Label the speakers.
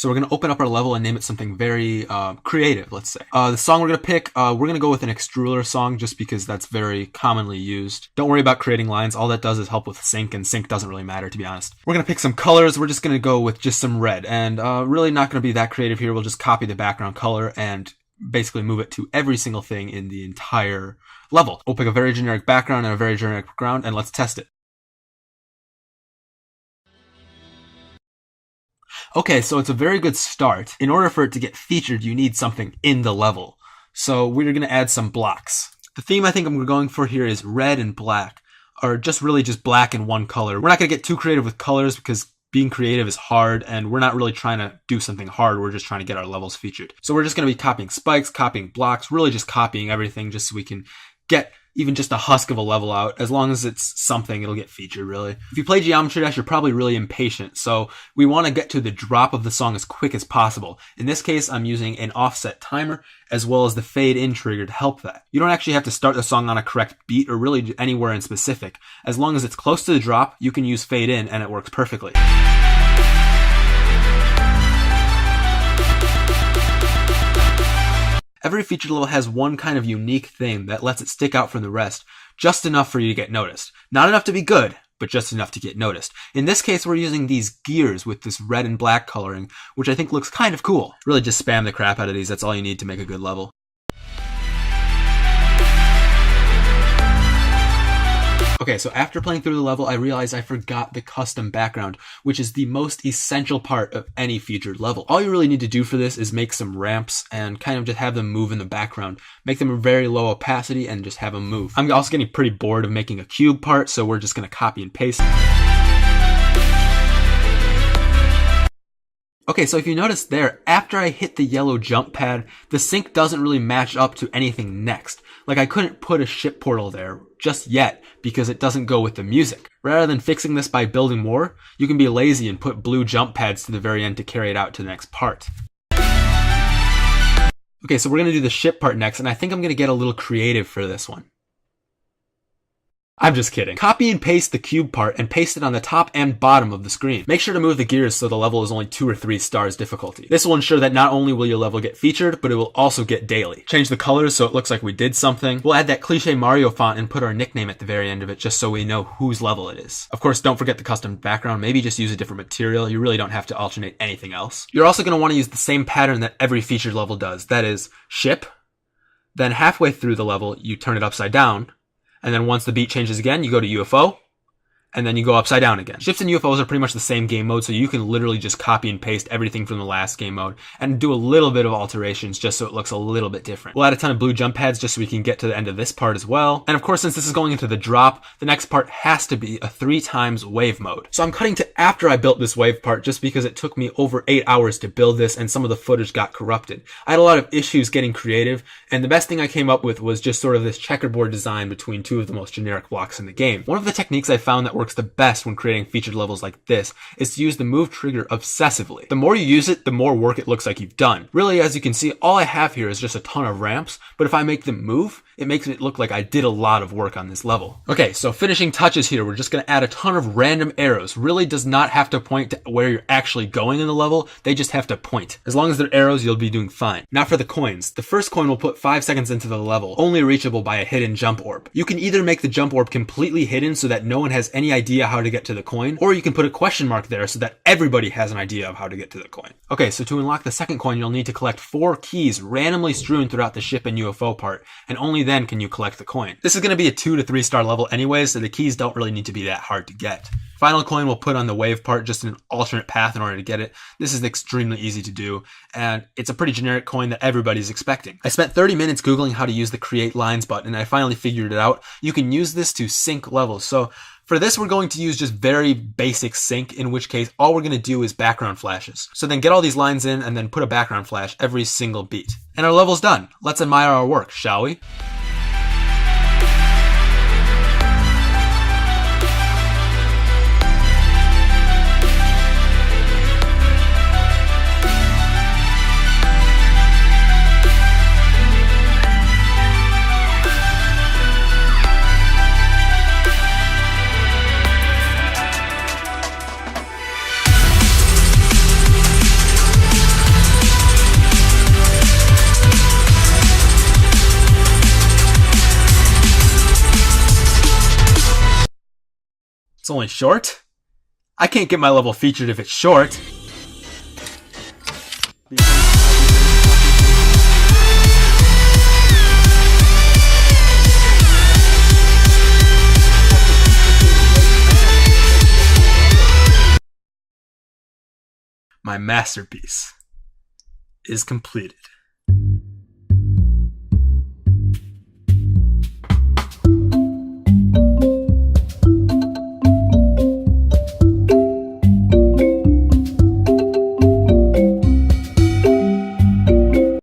Speaker 1: So we're going to open up our level and name it something very creative, let's say. The song we're going to pick, we're going to go with an Extruller song just because that's very commonly used. Don't worry about creating lines. All that does is help with sync, and sync doesn't really matter, to be honest. We're going to pick some colors. We're just going to go with just some red, and really not going to be that creative here. We'll just copy the background color and basically move it to every single thing in the entire level. We'll pick a very generic background and a very generic ground, and let's test it. Okay, so it's a very good start. In order for it to get featured, you need something in the level. So we're going to add some blocks. The theme I think I'm going for here is red and black, or just really just black and one color. We're not going to get too creative with colors because being creative is hard, and we're not really trying to do something hard. We're just trying to get our levels featured. So we're just going to be copying spikes, copying blocks, really just copying everything just so we can get even just a husk of a level out. As long as it's something, it'll get featured, really. If you play Geometry Dash, you're probably really impatient, so we want to get to the drop of the song as quick as possible. In this case, I'm using an offset timer as well as the fade in trigger to help that. You don't actually have to start the song on a correct beat or really anywhere in specific. As long as it's close to the drop, you can use fade in and it works perfectly. Every featured level has one kind of unique thing that lets it stick out from the rest, just enough for you to get noticed. Not enough to be good, but just enough to get noticed. In this case, we're using these gears with this red and black coloring, which I think looks kind of cool. Really just spam the crap out of these. That's all you need to make a good level. Okay, so after playing through the level, I realized I forgot the custom background, which is the most essential part of any featured level. All you really need to do for this is make some ramps and kind of just have them move in the background. Make them a very low opacity and just have them move. I'm also getting pretty bored of making a cube part, so we're just going to copy and paste. Okay, so if you notice there, after I hit the yellow jump pad, the sync doesn't really match up to anything next. Like I couldn't put a ship portal there just yet because it doesn't go with the music. Rather than fixing this by building more, you can be lazy and put blue jump pads to the very end to carry it out to the next part. Okay, so we're going to do the ship part next, and I think I'm going to get a little creative for this one. I'm just kidding. Copy and paste the cube part and paste it on the top and bottom of the screen. Make sure to move the gears so the level is only 2 or 3 stars difficulty. This will ensure that not only will your level get featured, but it will also get daily. Change the colors so it looks like we did something. We'll add that cliche Mario font and put our nickname at the very end of it just so we know whose level it is. Of course, don't forget the custom background. Maybe just use a different material. You really don't have to alternate anything else. You're also going to want to use the same pattern that every featured level does. That is, ship, then halfway through the level, you turn it upside down, and then once the beat changes again, you go to UFO, and then you go upside down again. Ships and UFOs are pretty much the same game mode, so you can literally just copy and paste everything from the last game mode and do a little bit of alterations just so it looks a little bit different. We'll add a ton of blue jump pads just so we can get to the end of this part as well. And of course, since this is going into the drop, the next part has to be a 3 times wave mode. So I'm cutting to after I built this wave part just because it took me over 8 hours to build this and some of the footage got corrupted. I had a lot of issues getting creative, and the best thing I came up with was just sort of this checkerboard design between 2 of the most generic blocks in the game. One of the techniques I found that works the best when creating featured levels like this is to use the move trigger obsessively. The more you use it, the more work it looks like you've done. Really, as you can see, all I have here is just a ton of ramps, but if I make them move, it makes it look like I did a lot of work on this level. Okay, so finishing touches here, we're just going to add a ton of random arrows. Really does not have to point to where you're actually going in the level, they just have to point. As long as they're arrows, you'll be doing fine. Now for the coins. The first coin will put 5 seconds into the level, only reachable by a hidden jump orb. You can either make the jump orb completely hidden so that no one has any idea how to get to the coin, or you can put a question mark there so that everybody has an idea of how to get to the coin. Okay, so to unlock the second coin, you'll need to collect 4 keys randomly strewn throughout the ship and UFO part, and only then can you collect the coin. This is going to be a 2 to 3 star level anyway, so the keys don't really need to be that hard to get. Final coin we'll put on the wave part just in an alternate path in order to get it. This is extremely easy to do, and it's a pretty generic coin that everybody's expecting. I spent 30 minutes Googling how to use the create lines button, and I finally figured it out. You can use this to sync levels. So for this, we're going to use just very basic sync, in which case all we're going to do is background flashes. So then get all these lines in and then put a background flash every single beat. And our level's done. Let's admire our work, shall we? It's only short? I can't get my level featured if it's short. My masterpiece is completed.